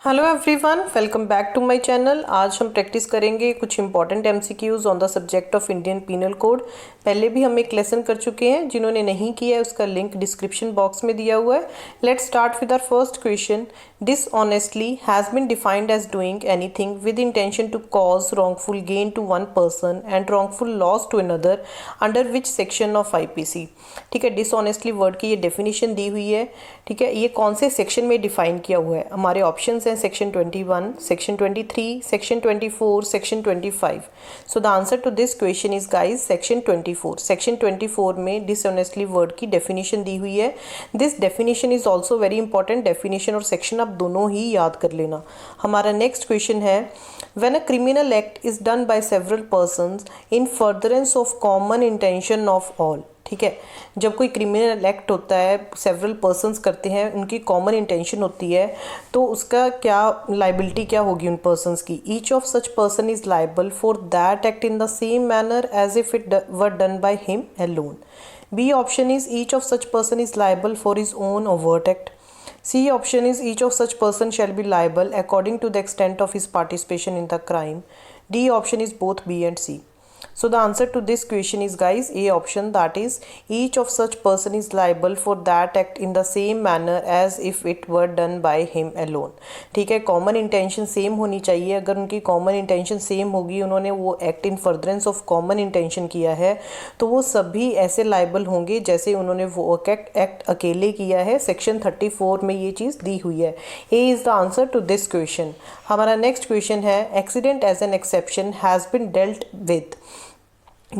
Hello everyone, welcome back to my channel. आज हम practice करेंगे कुछ important MCQs on the subject of Indian penal code. पहले भी हम एक लेसन कर चुके हैं, जिन्होंने नहीं किया है उसका लिंक डिस्क्रिप्शन बॉक्स में दिया हुआ है। Let's start with our first question. Dishonestly has been defined as doing anything with intention to cause wrongful gain to one person and wrongful loss to another under which section of IPC. ठीक है, dishonestly word की ये definition दी हुई है। ठीक है, ये कौन से सेक्शन में डिफाइन किया हुआ है? हमारे ऑप्शंस हैं section 21, section 23, section 24, section 25। So the answer to this question is guys section 24। Section 24 में डिसऑनेस्टली वर्ड की डेफिनेशन दी हुई है। This definition is also very important. Definition और सेक्शन आप दोनों ही याद कर लेना। हमारा नेक्स्ट क्वेश्चन है, when a criminal act is done by several persons in furtherance of common intention of all. ठीक है, जब कोई क्रिमिनल एक्ट होता है, सेवरल पर्सन्स करते हैं, उनकी कॉमन इंटेंशन होती है, तो उसका क्या लाइबिलिटी क्या होगी उन पर्सन्स की? Each of such person is liable for that act in the same manner as if it were done by him alone. B option is each of such person is liable for his own overt act. C option is each of such person shall be liable according to the extent of his participation in the crime. D option is both B and C. So the answer to this question is guys A option, that is each of such person is liable for that act in the same manner as if it were done by him alone. ठीक है, common intention same होनी चाहिए। अगर उनकी common intention same होगी, उन्होंने वो act in furtherance of common intention किया है, तो वो सभी ऐसे लाइबल होंगे जैसे उन्होंने वो एक्ट अकेले किया है। सेक्शन 34 में ये चीज़ दी हुई है। A is the answer to this question. हमारा नेक्स्ट क्वेश्चन है, accident as an exception has been dealt with.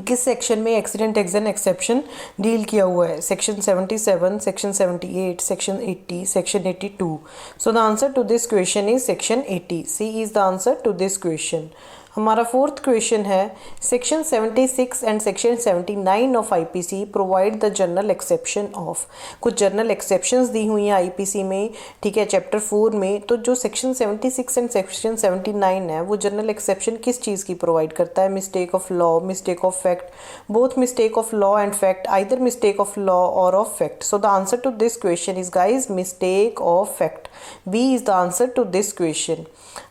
किस सेक्शन में accident as an exception deal किया हुआ है? Section 77, section 78, section 80, section 82। So the answer to this question is section 80। C is the answer to this question. हमारा fourth question है, section 76 and section 79 of IPC provide the general exception of. कुछ general exceptions दी हुई हैं IPC में। ठीक है, chapter 4 में। तो जो सेक्शन 76 एंड सेक्शन 79 है, वो जनरल एक्सेप्शन किस चीज़ की प्रोवाइड करता है? Mistake of law, mistake of fact, both mistake of law and fact, either mistake of law or of fact. So the answer to this question is guys mistake of fact. B is the answer to this question.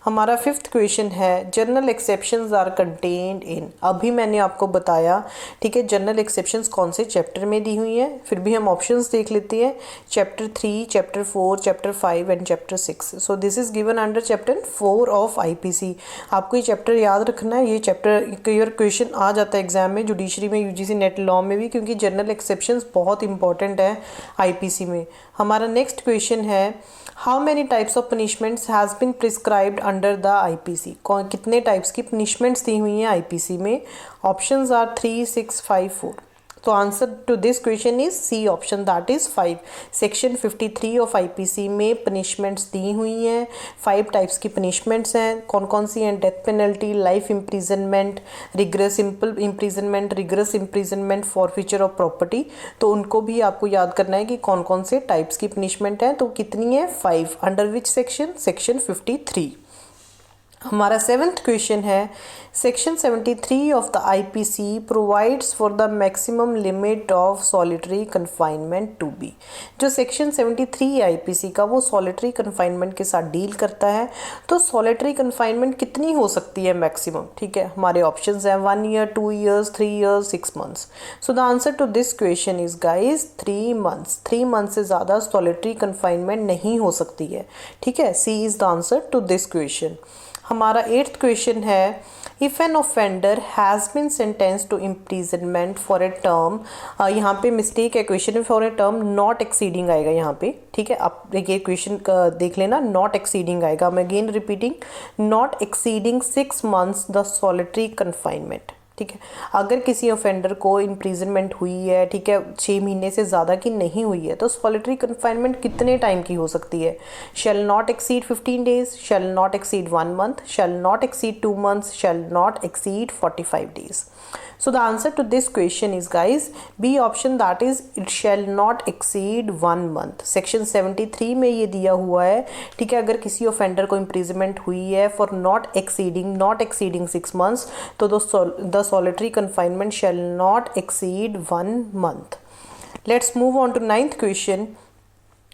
हमारा fifth question है, general exceptions are contained in. अभी मैंने आपको बताया, ठीक है, general exceptions कौन से चैप्टर में दी हुई हैं। फिर भी हम ऑप्शंस देख लेते हैं, chapter 3, chapter 4, chapter 5 and chapter 6। So this is given under chapter 4 of IPC. आपको ये चैप्टर याद रखना है। ये चैप्टर कई बार क्वेश्चन आ जाता है एग्जाम में, जुडिशरी में, यूजीसी नेट लॉ में भी, क्योंकि जनरल एक्सेप्शंस बहुत इंपॉर्टेंट है आईपीसी में। हमारा नेक्स्ट क्वेश्चन है, how many types of punishments has been prescribed under the IPC. कितने टाइप्स की पनिशमेंट्स दी हुई हैं आईपीसी में? Options are 3, 6, 5, 4। तो answer to this question is C option, that is 5। Section 53 of IPC में पनिशमेंट्स दी हुई हैं। 5 टाइप्स की पनिशमेंट्स हैं। कौन कौन सी हैं? Death penalty, life imprisonment, rigorous simple imprisonment, rigorous imprisonment, forfeiture of property. तो उनको भी आपको याद करना है कि कौन कौन से टाइप्स की पनिशमेंट हैं। तो कितनी है? 5। Under which section? सेक्शन 53। हमारा 7th क्वेश्चन है, section 73 of the IPC provides for the maximum limit of solitary confinement to be. जो सेक्शन 73 आईपीसी का, वो सॉलिटरी कन्फाइनमेंट के साथ डील करता है। तो सॉलिटरी कन्फाइनमेंट कितनी हो सकती है मैक्सिमम? ठीक है, हमारे ऑप्शंस हैं 1 year, 2 years, 3 years, 6 months. So the answer to this question is guys 3 months. 3 month से ज़्यादा सॉलिटरी कन्फाइनमेंट नहीं हो सकती है। ठीक है, C is the answer to this question. हमारा 8th क्वेश्चन है, if an offender has been sentence to imprisonment for a term. यहाँ पे मिस्टेक है, क्वेश्चन में for a term not exceeding आएगा यहाँ पे। ठीक है, आप देखिए क्वेश्चन देख लेना, नॉट एक्सीडिंग आएगा। मैं again repeating, not exceeding 6 months the solitary confinement. ठीक है, अगर किसी ऑफेंडर को इम्प्रीजनमेंट हुई है, ठीक है, 6 महीने से ज़्यादा की नहीं हुई है, तो सॉलिटरी कन्फाइनमेंट कितने टाइम की हो सकती है? शैल not exceed 15 days, shell not exceed 1 month, shell not exceed 2 months, shell not exceed 45 days. So the answer to this question is guys B option, that is it shall not exceed 1 month. Section 73 में ये दिया हुआ है। ठीक है, अगर किसी offender को इम्प्रीजमेंट हुई है फॉर नॉट एक्सीडिंग 6 मंथ्स, तो the solitary confinement shall not exceed 1 month. Let's move on to 9th question.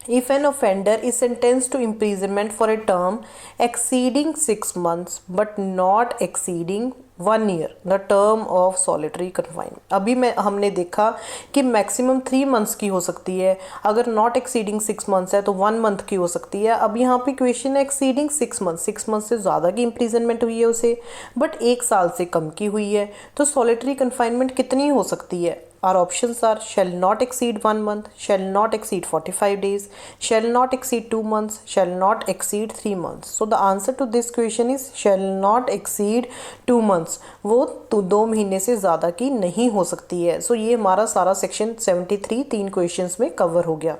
if an offender is sentenced to imprisonment for a term exceeding 6 months but not exceeding 1 year the term of solitary confinement। अभी हमने देखा कि maximum 3 months की हो सकती है, अगर not exceeding 6 months है तो 1 मंथ की हो सकती है। अब यहाँ पे क्वेश्चन है एक्सीडिंग 6 मंथ, 6 मंथ से ज़्यादा की इम्प्रिजनमेंट हुई है उसे, बट 1 साल से कम की हुई है, तो सॉलिटरी कन्फाइनमेंट कितनी हो सकती है? Our options are shall not exceed 1 month, shall not exceed 45 days, shall not exceed 2 months, shall not exceed 3 months. So the answer to this question is shall not exceed 2 months। वो तो 2 महीने से ज़्यादा की नहीं हो सकती है। सो ये हमारा सारा सेक्शन 73 3 क्वेश्चंस में कवर हो गया।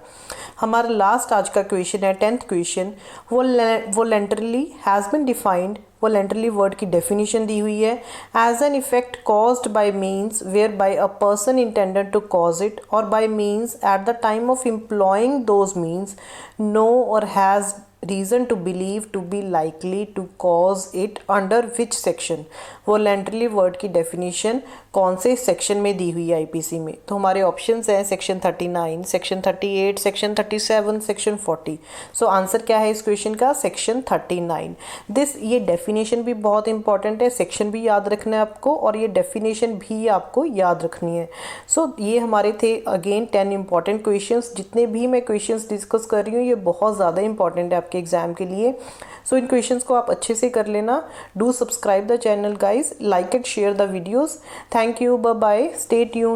हमारा लास्ट आज का क्वेश्चन है 10th question, voluntarily has been defined. Voluntarily word की डेफिनेशन दी हुई है, as an effect caused by means whereby a person intended to cause it or by means at the time of employing those means know or has reason to believe to be likely to cause it under which section. Voluntarily word की definition कौन से section में दी हुई है IPC में? तो हमारे options हैं section 39, section 38, section 37, section 40। So answer क्या है इस क्वेश्चन का? सेक्शन 39। ये डेफिनेशन भी बहुत इंपॉर्टेंट है, सेक्शन भी याद रखना है आपको और ये डेफिनेशन भी आपको याद रखनी है। ये हमारे थे अगेन 10 इंपॉर्टेंट क्वेश्चंस। जितने भी मैं क्वेश्चंस डिस्कस कर रही हूँ ये बहुत ज़्यादा इंपॉर्टेंट है आपके एग्जाम के लिए। इन क्वेश्चंस को आप अच्छे से कर लेना। Do subscribe the channel guys, like and share the videos. Thank you, bye bye, stay tuned.